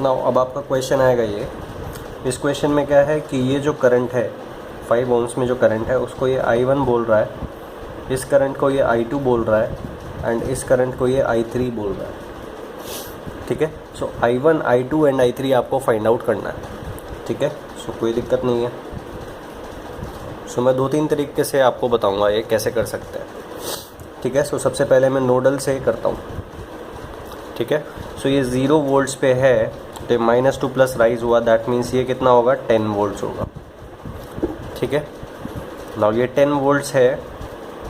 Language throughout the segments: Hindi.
नाउ अब आपका क्वेश्चन आएगा ये, इस क्वेश्चन में क्या है कि ये जो करंट है 5 ओम्स में जो करंट है उसको ये I1 बोल रहा है, इस करंट को ये I2 बोल रहा है एंड इस करंट को ये I3 बोल रहा है। ठीक है, सो I1, I2 एंड I3 आपको फाइंड आउट करना है। ठीक है, सो कोई दिक्कत नहीं है। सो मैं 2-3 तरीके से आपको बताऊंगा ये कैसे कर सकते हैं। ठीक है, सो सबसे पहले मैं नोडल से करता हूँ। ठीक है, सो ये 0 वोल्ट्स पे है तो -2 प्लस राइज हुआ, दैट मीन्स ये कितना होगा 10 वोल्ट्स होगा। ठीक है, नाउ ये 10 वोल्ट्स है,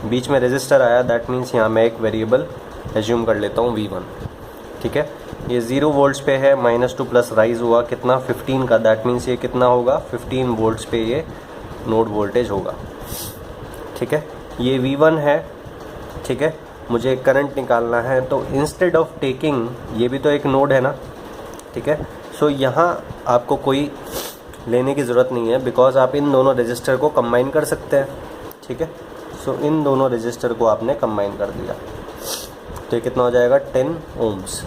बीच में रेजिस्टर आया, दैट मीन्स यहाँ मैं एक वेरिएबल एज्यूम कर लेता हूँ V1। ठीक है, ये 0 वोल्ट्स पे है, -2 प्लस राइज हुआ कितना 15 का, दैट मीन्स ये कितना होगा 15 वोल्ट्स पे ये नोड वोल्टेज होगा। ठीक है, ये V1 है। ठीक है, मुझे करंट निकालना है, तो इंस्टेड ऑफ टेकिंग, ये भी तो एक नोड है ना। ठीक है, सो यहाँ आपको कोई लेने की ज़रूरत नहीं है बिकॉज आप इन दोनों रजिस्टर को कंबाइन कर सकते हैं। ठीक है, सो इन दोनों रजिस्टर को आपने कंबाइन कर दिया तो ये कितना हो जाएगा 10 ohms.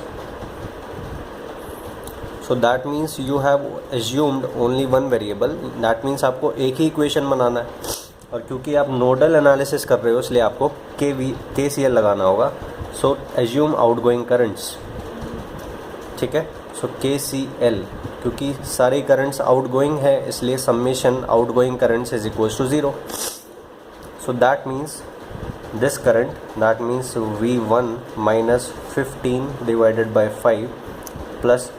So that means you have assumed only one variable, that means आपको एक ही इक्वेशन बनाना है, और क्योंकि आप नोडल एनालिसिस कर रहे हो इसलिए आपको KCL लगाना होगा। सो एज्यूम आउटगोइंग करंट्स। ठीक है, सो KCL, क्योंकि सारे करंट्स आउटगोइंग है इसलिए summation outgoing currents is equals to 0। So that means this current, that means V1 minus 15 divided by 5 plus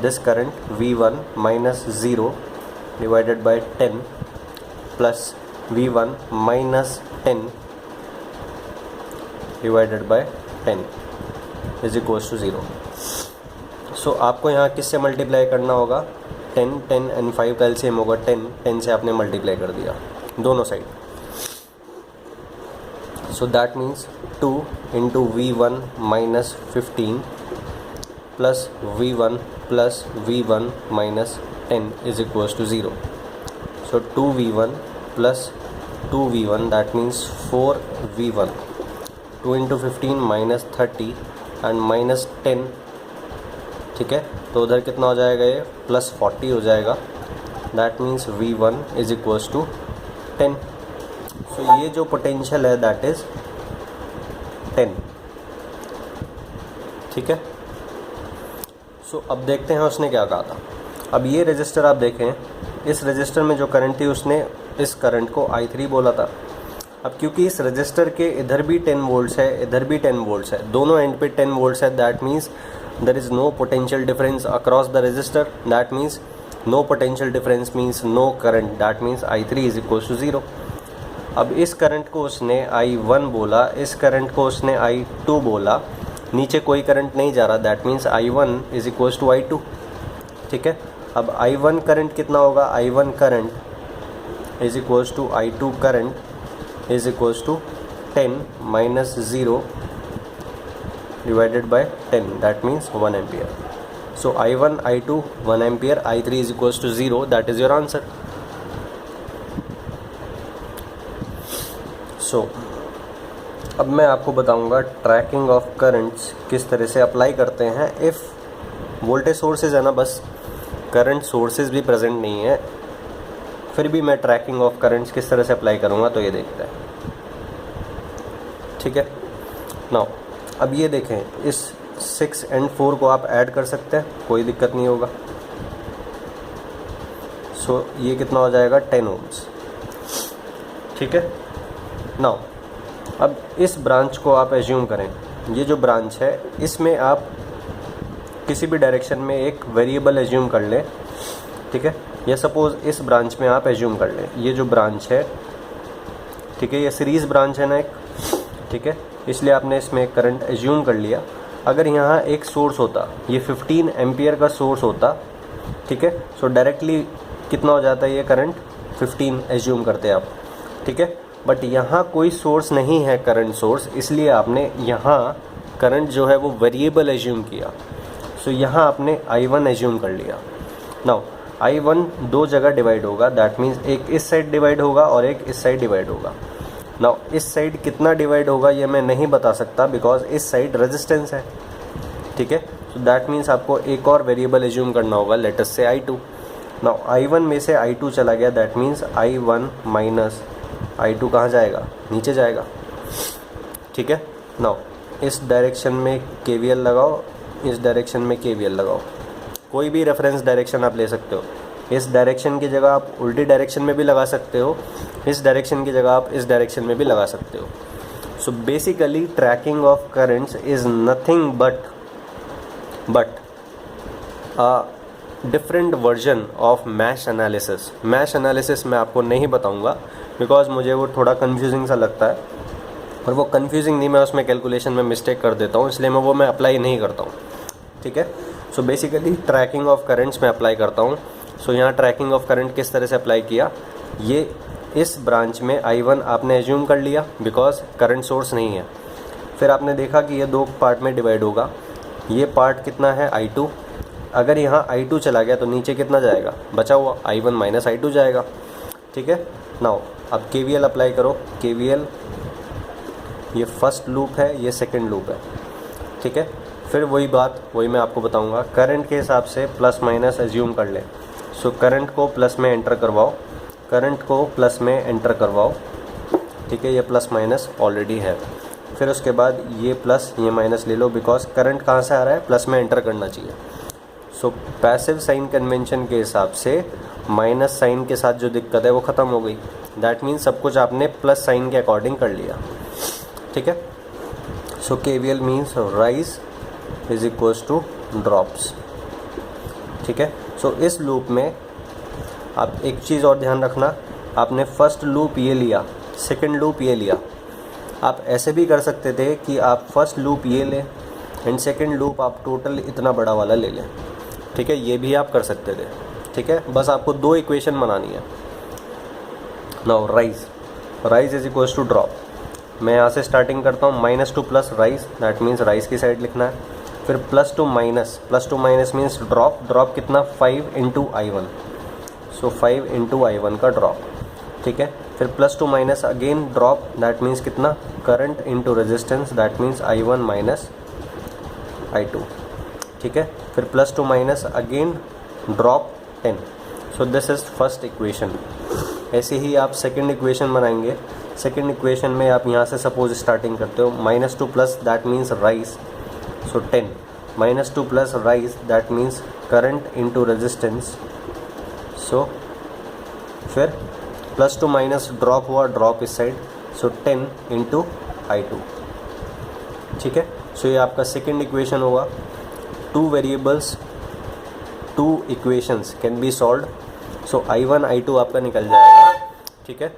this current V1 minus 0 divided by 10 plus V1 minus 10 divided by 10 is equals to 0। सो आपको यहाँ किससे मल्टीप्लाई करना होगा 10 10 एंड 5 का एलसीएम होगा 10 10 से आपने मल्टीप्लाई कर दिया दोनों side. So that means 2 into V1 minus 15 plus V1 plus V1 minus 10 is equals to 0। So 2V1 plus 2V1 that means 4V1, 2 into 15 minus 30 and minus 10। ठीक है, तो उधर कितना हो जाएगा ये प्लस 40 हो जाएगा, that means V1 is equals to 10। So ये जो पोटेंशियल है दैट इज़ 10। ठीक है, सो अब देखते हैं उसने क्या कहा था। अब ये रजिस्टर आप देखें, इस रजिस्टर में जो करंट थी उसने इस करंट को I3 बोला था। अब क्योंकि इस रजिस्टर के इधर भी 10 वोल्ट्स है, इधर भी 10 वोल्ट्स है, दोनों एंड पे 10 वोल्ट्स है, that means there is no potential difference across the resistor, that means no potential difference means no current, that means I3 is equals to 0। अब इस करंट को उसने I1 बोला, इस करंट को उसने I2 बोला, नीचे कोई करंट नहीं जा रहा, that means I1 is equals to I2। ठीक है, अब I1 करंट कितना होगा, I1 current is equals to I2 current is equals to 10 minus 0 divided by 10, that means 1 ampere। so I1 I2 1 ampere, I3 is equals to 0, that is your answer। so अब मैं आपको बताऊंगा ट्रैकिंग ऑफ करंट्स किस तरह से अप्लाई करते हैं। इफ़ वोल्टेज सोर्सेज है ना, बस करंट सोर्सेज भी प्रेजेंट नहीं है, फिर भी मैं ट्रैकिंग ऑफ करंट्स किस तरह से अप्लाई करूंगा, तो ये देखते हैं। ठीक है, नाउ अब ये देखें, इस 6 एंड 4 को आप ऐड कर सकते हैं, कोई दिक्कत नहीं होगा। सो ये कितना हो जाएगा 10 ओम्स। ठीक है, नाउ अब इस ब्रांच को आप एज्यूम करें, ये जो ब्रांच है इसमें आप किसी भी डायरेक्शन में एक वेरिएबल एज्यूम कर लें। ठीक है, या सपोज़ इस ब्रांच में आप एज्यूम कर लें, ये जो ब्रांच है, ठीक है, ये सीरीज़ ब्रांच है ना एक। ठीक है, इसलिए आपने इसमें एक करंट एज्यूम कर लिया। अगर यहाँ एक सोर्स होता, ये 15 एम्पियर का सोर्स होता, ठीक है, सो डायरेक्टली कितना हो जाता है ये करंट 15 एज्यूम करते आप। ठीक है, बट यहाँ कोई सोर्स नहीं है करंट सोर्स, इसलिए आपने यहाँ करंट जो है वो वेरिएबल एज्यूम किया। सो यहाँ आपने I1 एज्यूम कर लिया। नाउ I1 दो जगह डिवाइड होगा, दैट मीन्स एक इस साइड डिवाइड होगा और एक इस साइड डिवाइड होगा। नाउ इस साइड कितना डिवाइड होगा ये मैं नहीं बता सकता बिकॉज इस साइड रेजिस्टेंस है। ठीक है, सो दैट मीन्स आपको एक और वेरिएबल एज्यूम करना होगा, लेट अस से I2। नाउ I1 में से I2 चला गया, that means I1 minus I2 कहाँ जाएगा, नीचे जाएगा, ठीक है। नाउ इस डायरेक्शन में KVL लगाओ, इस डायरेक्शन में KVL लगाओ, कोई भी रेफरेंस डायरेक्शन आप ले सकते हो। इस डायरेक्शन की जगह आप उल्टी डायरेक्शन में भी लगा सकते हो, इस डायरेक्शन की जगह आप इस डायरेक्शन में भी लगा सकते हो। So basically tracking of currents is nothing but a different version of mesh analysis. Mesh analysis मैं आपको नहीं बताऊंगा बिकॉज मुझे वो थोड़ा कंफ्यूजिंग सा लगता है, और वो कंफ्यूजिंग नहीं, मैं उसमें कैलकुलेशन में मिस्टेक कर देता हूँ, इसलिए मैं अप्लाई नहीं करता हूँ, ठीक है। So basically tracking of currents में अप्लाई करता हूँ। सो यहाँ ट्रैकिंग ऑफ करंट किस तरह से अप्लाई किया, ये इस ब्रांच में I1 आपने एज्यूम कर लिया बिकॉज करंट सोर्स नहीं है। फिर आपने देखा कि ये दो पार्ट में डिवाइड होगा, ये पार्ट कितना है I2, अगर यहाँ I2 चला गया तो नीचे कितना जाएगा, बचा हुआ I1 माइनस I2 जाएगा, ठीक है। नाउ अब KVL अप्लाई करो, KVL ये फर्स्ट लूप है, ये सेकंड लूप है, ठीक है। फिर वही मैं आपको बताऊंगा, करंट के हिसाब से प्लस माइनस एज्यूम कर ले। सो करंट को प्लस में एंटर करवाओ, करंट को प्लस में एंटर करवाओ, ठीक है, ये प्लस माइनस ऑलरेडी है। फिर उसके बाद ये प्लस ये माइनस ले लो बिकॉज करंट कहाँ से आ रहा है, प्लस में एंटर करना चाहिए। सो पैसिव साइन कन्वेंशन के हिसाब से माइनस साइन के साथ जो दिक्कत है वो ख़त्म हो गई, दैट मीन्स सब कुछ आपने प्लस साइन के अकॉर्डिंग कर लिया, ठीक है। सो KVL means rise is equals two drops, ठीक है। सो इस लूप में आप एक चीज़ और ध्यान रखना, आपने फर्स्ट लूप ये लिया, सेकंड लूप ये लिया। आप ऐसे भी कर सकते थे कि आप फर्स्ट लूप ये लें एंड सेकंड लूप आप टोटल इतना बड़ा वाला ले लें, ठीक है, ये भी आप कर सकते थे, ठीक है। बस आपको दो इक्वेशन बनानी है। Now rise is equals to drop. मैं यहाँ से स्टार्टिंग करता हूँ, minus to plus rise, that means rise की साइड लिखना है। फिर plus to minus means drop कितना, 5 इंटू I1, सो 5 इंटू I1 का ड्रॉप, ठीक है। फिर plus to minus again drop, that means कितना, current into resistance, that means I1 minus I2, ठीक है। फिर plus to minus again drop 10, so this is first equation. ऐसे ही आप सेकंड इक्वेशन बनाएंगे। सेकंड इक्वेशन में आप यहाँ से सपोज स्टार्टिंग करते हो, minus to plus that means rise, so 10 minus to plus rise that means current into resistance, so फिर प्लस टू माइनस ड्रॉप हुआ, ड्रॉप इस साइड, सो 10 इंटू I2, ठीक है। सो ये आपका सेकंड इक्वेशन होगा। Two variables, two equations can be solved, so I1 I2 आपका निकल जाएगा, ठीक है।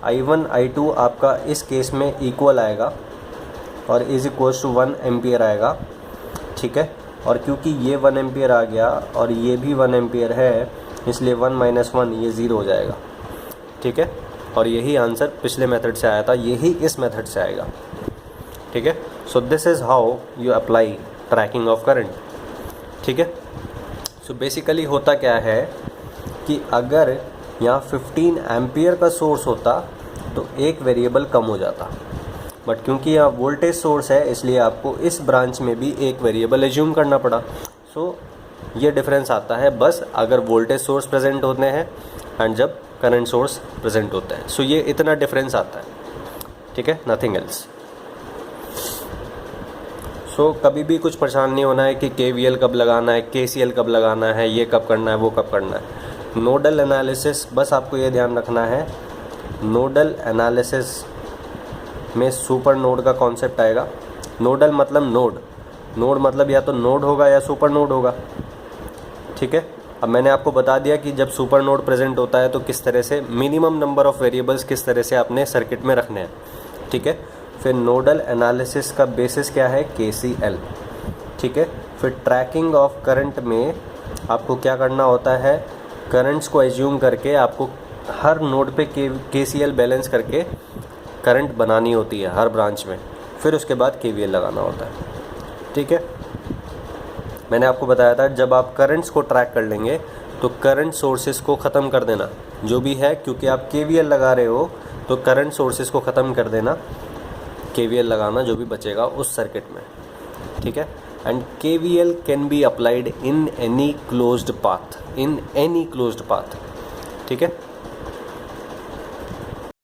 I1 I2 आपका इस केस में इक्वल आएगा और इज इक्वल्स टू 1 एम्पियर आएगा, ठीक है। और क्योंकि ये 1 एम्पियर आ गया और ये भी 1 एम्पियर है, इसलिए 1 माइनस 1 ये 0 हो जाएगा, ठीक है। और यही आंसर पिछले मेथड से आया था, यही इस मेथड से आएगा, ठीक है। सो this is how you apply tracking of current, ठीक है। सो बेसिकली होता क्या है कि अगर यहाँ 15 एम्पियर का सोर्स होता तो एक वेरिएबल कम हो जाता, बट क्योंकि यहाँ वोल्टेज सोर्स है इसलिए आपको इस ब्रांच में भी एक वेरिएबल एज्यूम करना पड़ा। सो ये डिफरेंस आता है बस अगर वोल्टेज सोर्स प्रेजेंट होते हैं एंड जब करंट सोर्स प्रेजेंट होता है। सो ये इतना डिफरेंस आता है, ठीक है, नथिंग एल्स। सो कभी भी कुछ परेशान नहीं होना है कि KVL कब लगाना है, KCL कब लगाना है, ये कब करना है, वो कब करना है। नोडल एनालिसिस, बस आपको ये ध्यान रखना है, नोडल एनालिसिस में सुपर नोड का कॉन्सेप्ट आएगा। नोडल मतलब नोड मतलब या तो नोड होगा या सुपर नोड होगा, ठीक है। अब मैंने आपको बता दिया कि जब सुपर नोड प्रेजेंट होता है तो किस तरह से मिनिमम नंबर ऑफ़ वेरिएबल्स किस तरह से आपने सर्किट में रखने हैं, ठीक है। फिर नोडल एनालिसिस का बेसिस क्या है, KCL, ठीक है। फिर ट्रैकिंग ऑफ करंट में आपको क्या करना होता है, करंट्स को एज्यूम करके आपको हर नोड पे KCL बैलेंस करके करंट बनानी होती है हर ब्रांच में, फिर उसके बाद KVL लगाना होता है, ठीक है। मैंने आपको बताया था जब आप करंट्स को ट्रैक कर लेंगे तो करंट सोर्सेज को ख़त्म कर देना जो भी है, क्योंकि आप KVL लगा रहे हो तो करंट सोर्सेज को ख़त्म कर देना, KVL लगाना जो भी बचेगा उस सर्किट में, ठीक है। And KVL can be applied in any closed path, in any closed path. ठीक है।